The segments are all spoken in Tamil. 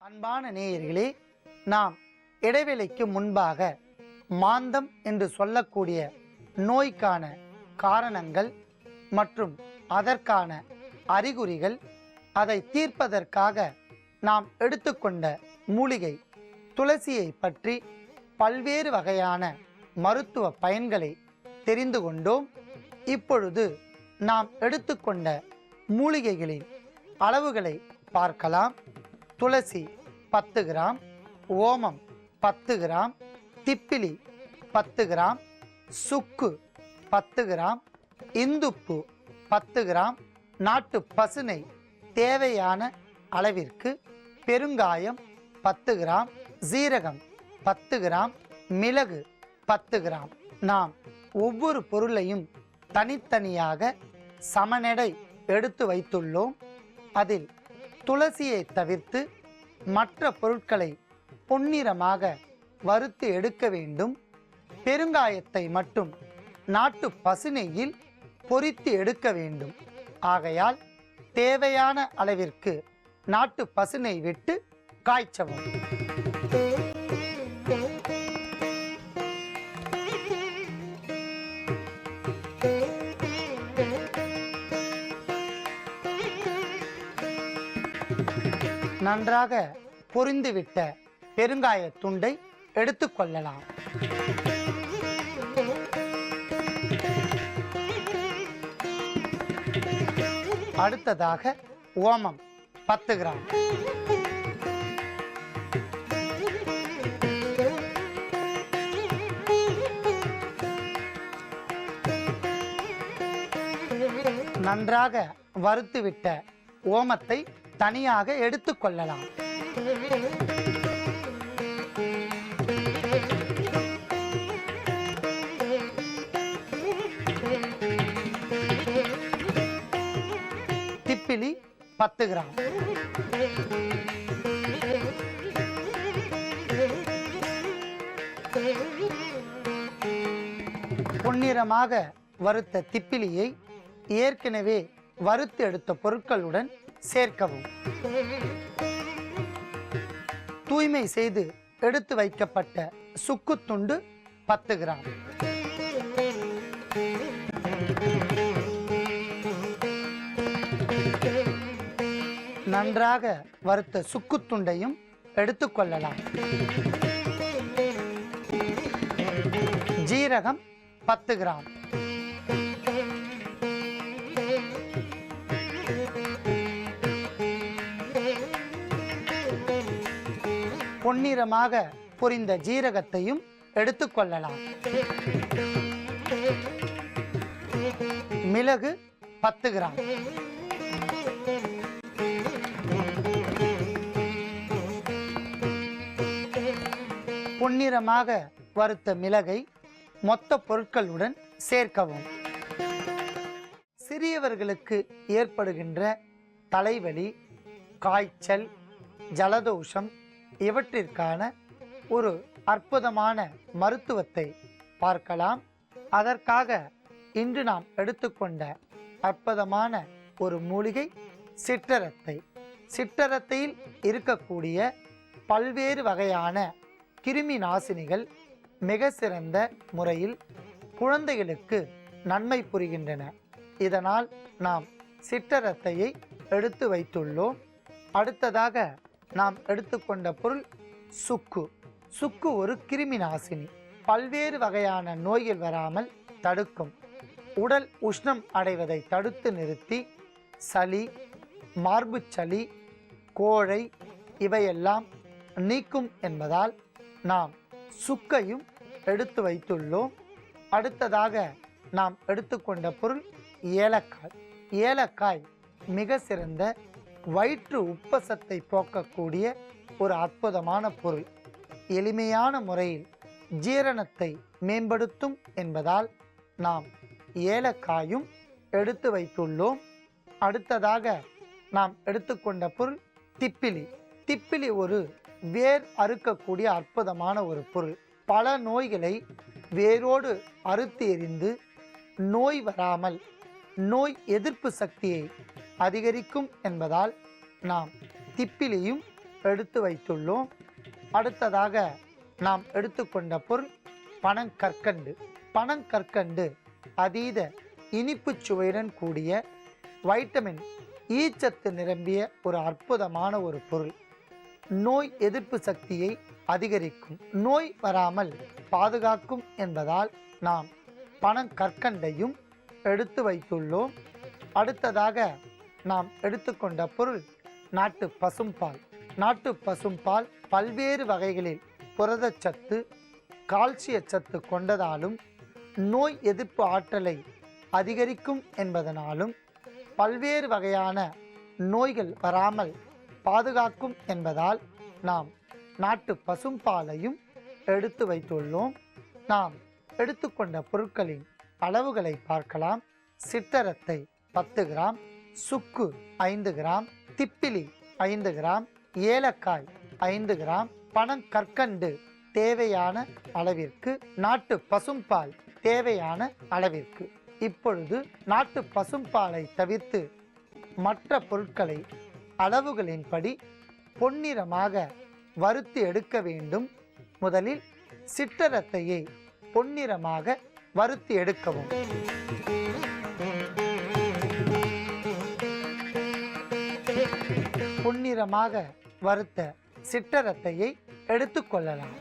அன்பான நேயர்களே, நாம் இடைவேளைக்கு முன்பாக மாந்தம் என்று சொல்லக்கூடிய நோய்க்கான காரணங்கள் மற்றும் அதற்கான அறிகுறிகள், அதை தீர்ப்பதற்காக நாம் எடுத்துக்கொண்ட மூலிகை துளசியை பற்றி பல்வேறு வகையான மருத்துவ பயன்களை தெரிந்து கொண்டோம். இப்பொழுது நாம் எடுத்துக்கொண்ட மூலிகைகளின் அளவுகளை பார்க்கலாம். துளசி 10 கிராம், ஓமம் 10 கிராம், திப்பிலி 10 கிராம், சுக்கு 10 கிராம், இந்துப்பு 10 கிராம், நாட்டு பசுனை தேவையான அளவிற்கு, பெருங்காயம் 10 கிராம், சீரகம் 10 கிராம், மிளகு 10 கிராம். நாம் ஒவ்வொரு பொருளையும் தனித்தனியாக சமநெடை எடுத்து வைத்துள்ளோம். அதில் துளசியை தவிர்த்து மற்ற பொருட்களை பொன்னிறமாக வறுத்து எடுக்க வேண்டும். பெருங்காயத்தை மட்டும் நாட்டு பசுநெய்யில் பொரித்து எடுக்க வேண்டும். ஆகையால் தேவையான அளவிற்கு நாட்டு பசுநெய் விட்டு காய்ச்சவும். நன்றாக பொரிந்துவிட்ட பெருங்காய துண்டை எடுத்துக்கொள்ளலாம். அடுத்ததாக ஓமம் 10 கிராம், நன்றாக வறுத்துவிட்ட ஓமத்தை தனியாக எடுத்துக்கொள்ளலாம். திப்பிலி 10 கிராம், பொன்னிறமாக வறுத்த திப்பிலியை ஏற்கனவே வறுத்து எடுத்த பொருட்களுடன் சேர்க்கவும். தூய்மை செய்து எடுத்து வைக்கப்பட்ட சுக்குத்துண்டு 10 கிராம், நன்றாக வறுத்த சுக்குத்துண்டையும் எடுத்துக்கொள்ளலாம். ஜீரகம் 10 கிராம், பொன்னிறமாக பொரிந்த ஜீரகத்தையும் எடுத்துக்கொள்ளலாம். மிளகு 10 கிராம், பொன்னிறமாக வறுத்த மிளகை மொத்த பொருட்களுடன் சேர்க்கவும். சிறியவர்களுக்கு ஏற்படுகின்ற தலைவலி, காய்ச்சல், ஜலதோஷம் இவற்றிற்கான ஒரு அற்புதமான மருத்துவத்தை பார்க்கலாம். அதற்காக இன்று நாம் எடுத்துக்கொண்ட அற்புதமான ஒரு மூலிகை சிற்றரத்தை. சிற்றரத்தையில் இருக்கக்கூடிய பல்வேறு வகையான கிருமி நாசினிகள் மிக சிறந்த முறையில் குழந்தைகளுக்கு நன்மை புரிகின்றன. இதனால் நாம் சிற்றரத்தையை எடுத்து வைத்துள்ளோம். அடுத்ததாக நாம் எடுத்துக்கொண்ட பொருள் சுக்கு. சுக்கு ஒரு கிருமி நாசினி. பல்வேறு வகையான நோய்கள் வராமல் தடுக்கும். உடல் உஷ்ணம் அடைவதை தடுத்து நிறுத்தி சளி, மார்பு சளி, கோழை இவையெல்லாம் நீக்கும் என்பதால் நாம் சுக்கையும் எடுத்து வைத்துள்ளோம். அடுத்ததாக நாம் எடுத்துக்கொண்ட பொருள் ஏலக்காய். ஏலக்காய் மிக சிறந்த வயிற்று உப்பசத்தை போக்கக்கூடிய ஒரு அற்புதமான பொருள். எளிமையான முறையில் ஜீரணத்தை மேம்படுத்தும் என்பதால் நாம் ஏலக்காயும் எடுத்து வைத்துள்ளோம். அடுத்ததாக நாம் எடுத்துக்கொண்ட பொருள் திப்பிலி. திப்பிலி ஒரு வேர் அறுக்கக்கூடிய அற்புதமான ஒரு பொருள். பல நோய்களை வேரோடு அறுத்து எறிந்து நோய் வராமல் நோய் எதிர்ப்பு சக்தியை அதிகரிக்கும் என்பதால் நாம் திப்பிலியும் எடுத்து வைத்துள்ளோம். அடுத்ததாக நாம் எடுத்துக்கொண்ட பொருள் பனங்கற்கண்டு. பனங்கற்கண்டு அதீத இனிப்பு சுவையுடன் கூடிய வைட்டமின் ஈ சத்து நிரம்பிய ஒரு அற்புதமான ஒரு பொருள். நோய் எதிர்ப்பு சக்தியை அதிகரிக்கும், நோய் வராமல் பாதுகாக்கும் என்பதால் நாம் பனங்கற்கண்டையும் எடுத்து வைத்துள்ளோம். அடுத்ததாக நாம் எடுத்துக்கொண்ட பொருள் நாட்டு பசும்பால். நாட்டு பசும்பால் பல்வேறு வகைகளில் புரதச்சத்து, கால்சிய சத்து கொண்டதாலும் நோய் எதிர்ப்பு ஆற்றலை அதிகரிக்கும் என்பதனாலும் பல்வேறு வகையான நோய்கள் வராமல் பாதுகாக்கும் என்பதால் நாம் நாட்டு பசும்பாலையும் எடுத்து வைத்துள்ளோம். நாம் எடுத்துக்கொண்ட பொருட்களின் அளவுகளை பார்க்கலாம். சிற்றரத்தை 10 கிராம், சுக்கு 5 கிராம், திப்பிலி 5 கிராம், ஏலக்காய் 5 கிராம், பனங்கற்கண்டு தேவையான அளவிற்கு, நாட்டு பசும்பால் தேவையான அளவிற்கு. இப்பொழுது நாட்டு பசும்பாலை தவிர்த்து மற்ற பொருட்களை அளவுகளின்படி பொன்னிறமாக வறுத்து எடுக்க வேண்டும். முதலில் சிற்றரத்தையை பொன்னிறமாக வறுத்து எடுக்கவும். பொன்னிறமாக வறுத்த சிற்றரத்தையை எடுத்துக்கொள்ளலாம்.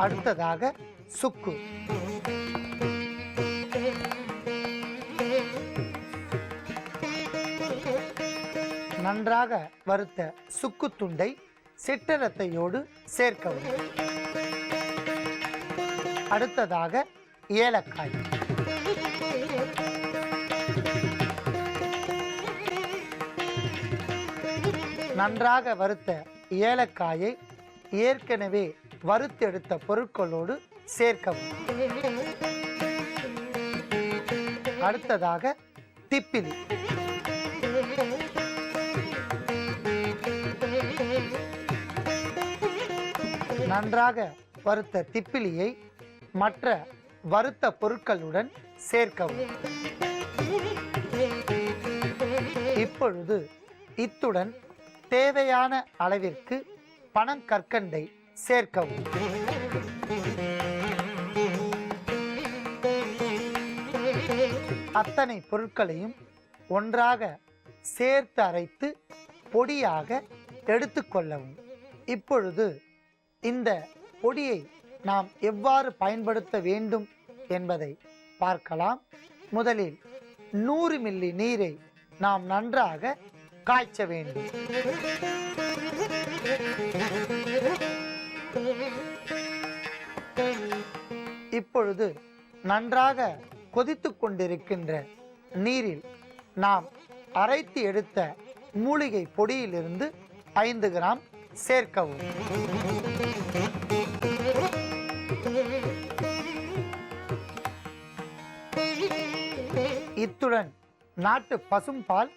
அடுத்ததாக சுக்கு. நன்றாக வறுத்த சுக்கு துண்டை சிற்றரத்தையோடு சேர்க்கவும். அடுத்ததாக ஏலக்காய். நன்றாக வறுத்த ஏலக்காயை ஏற்கனவே வறுத்தெடுத்த பொருட்களோடு சேர்க்கவும். அடுத்ததாக திப்பிலி. நன்றாக வறுத்த திப்பிலியை மற்ற வறுத்த பொருட்களுடன் சேர்க்கவும். இப்பொழுது இத்துடன் தேவையான அளவிற்கு பனங்கற்கண்டை சேர்க்கவும். அத்தனை பொருட்களையும் ஒன்றாக சேர்த்து அரைத்து பொடியாக எடுத்துக்கொள்ளவும். இப்பொழுது இந்த பொடியை நாம் எவ்வாறு பயன்படுத்த வேண்டும் என்பதை பார்க்கலாம். முதலில் 100 மில்லி நீரை நாம் நன்றாக காய்ச்ச வேண்டும். இப்பொழுது நன்றாக கொதித்து கொண்டிருக்கின்ற நீரில் நாம் அரைத்து எடுத்த மூலிகை பொடியிலிருந்து 5 கிராம் சேர்க்கவும். இத்துடன் நாட்டு பசும்பால்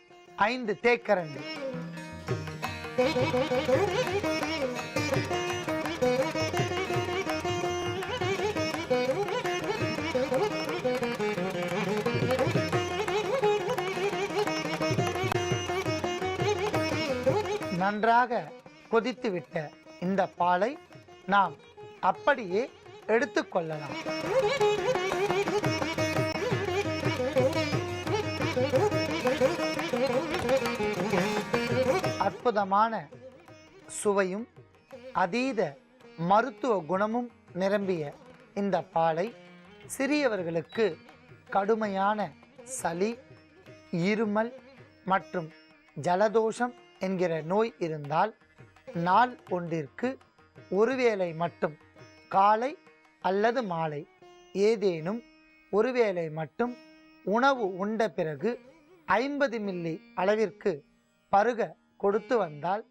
5 தேக்கரண்டி. நன்றாக கொதித்துவிட்ட இந்த பாலை நாம் அப்படியே எடுத்துக்கொள்ளலாம். அற்புதமான சுவையும் அதீத மருத்துவ குணமும் நிரம்பிய இந்த பாலை சிறியவர்களுக்கு கடுமையான சளி, இருமல் மற்றும் ஜலதோஷம் என்கிற நோய் இருந்தால் நாள் ஒன்றிற்கு ஒருவேளை மட்டும் காலை அல்லது மாலை ஏதேனும் ஒருவேளை மட்டும் உணவு உண்ட பிறகு 50 மில்லி அளவிற்கு பருக கொடுத்து வந்தால்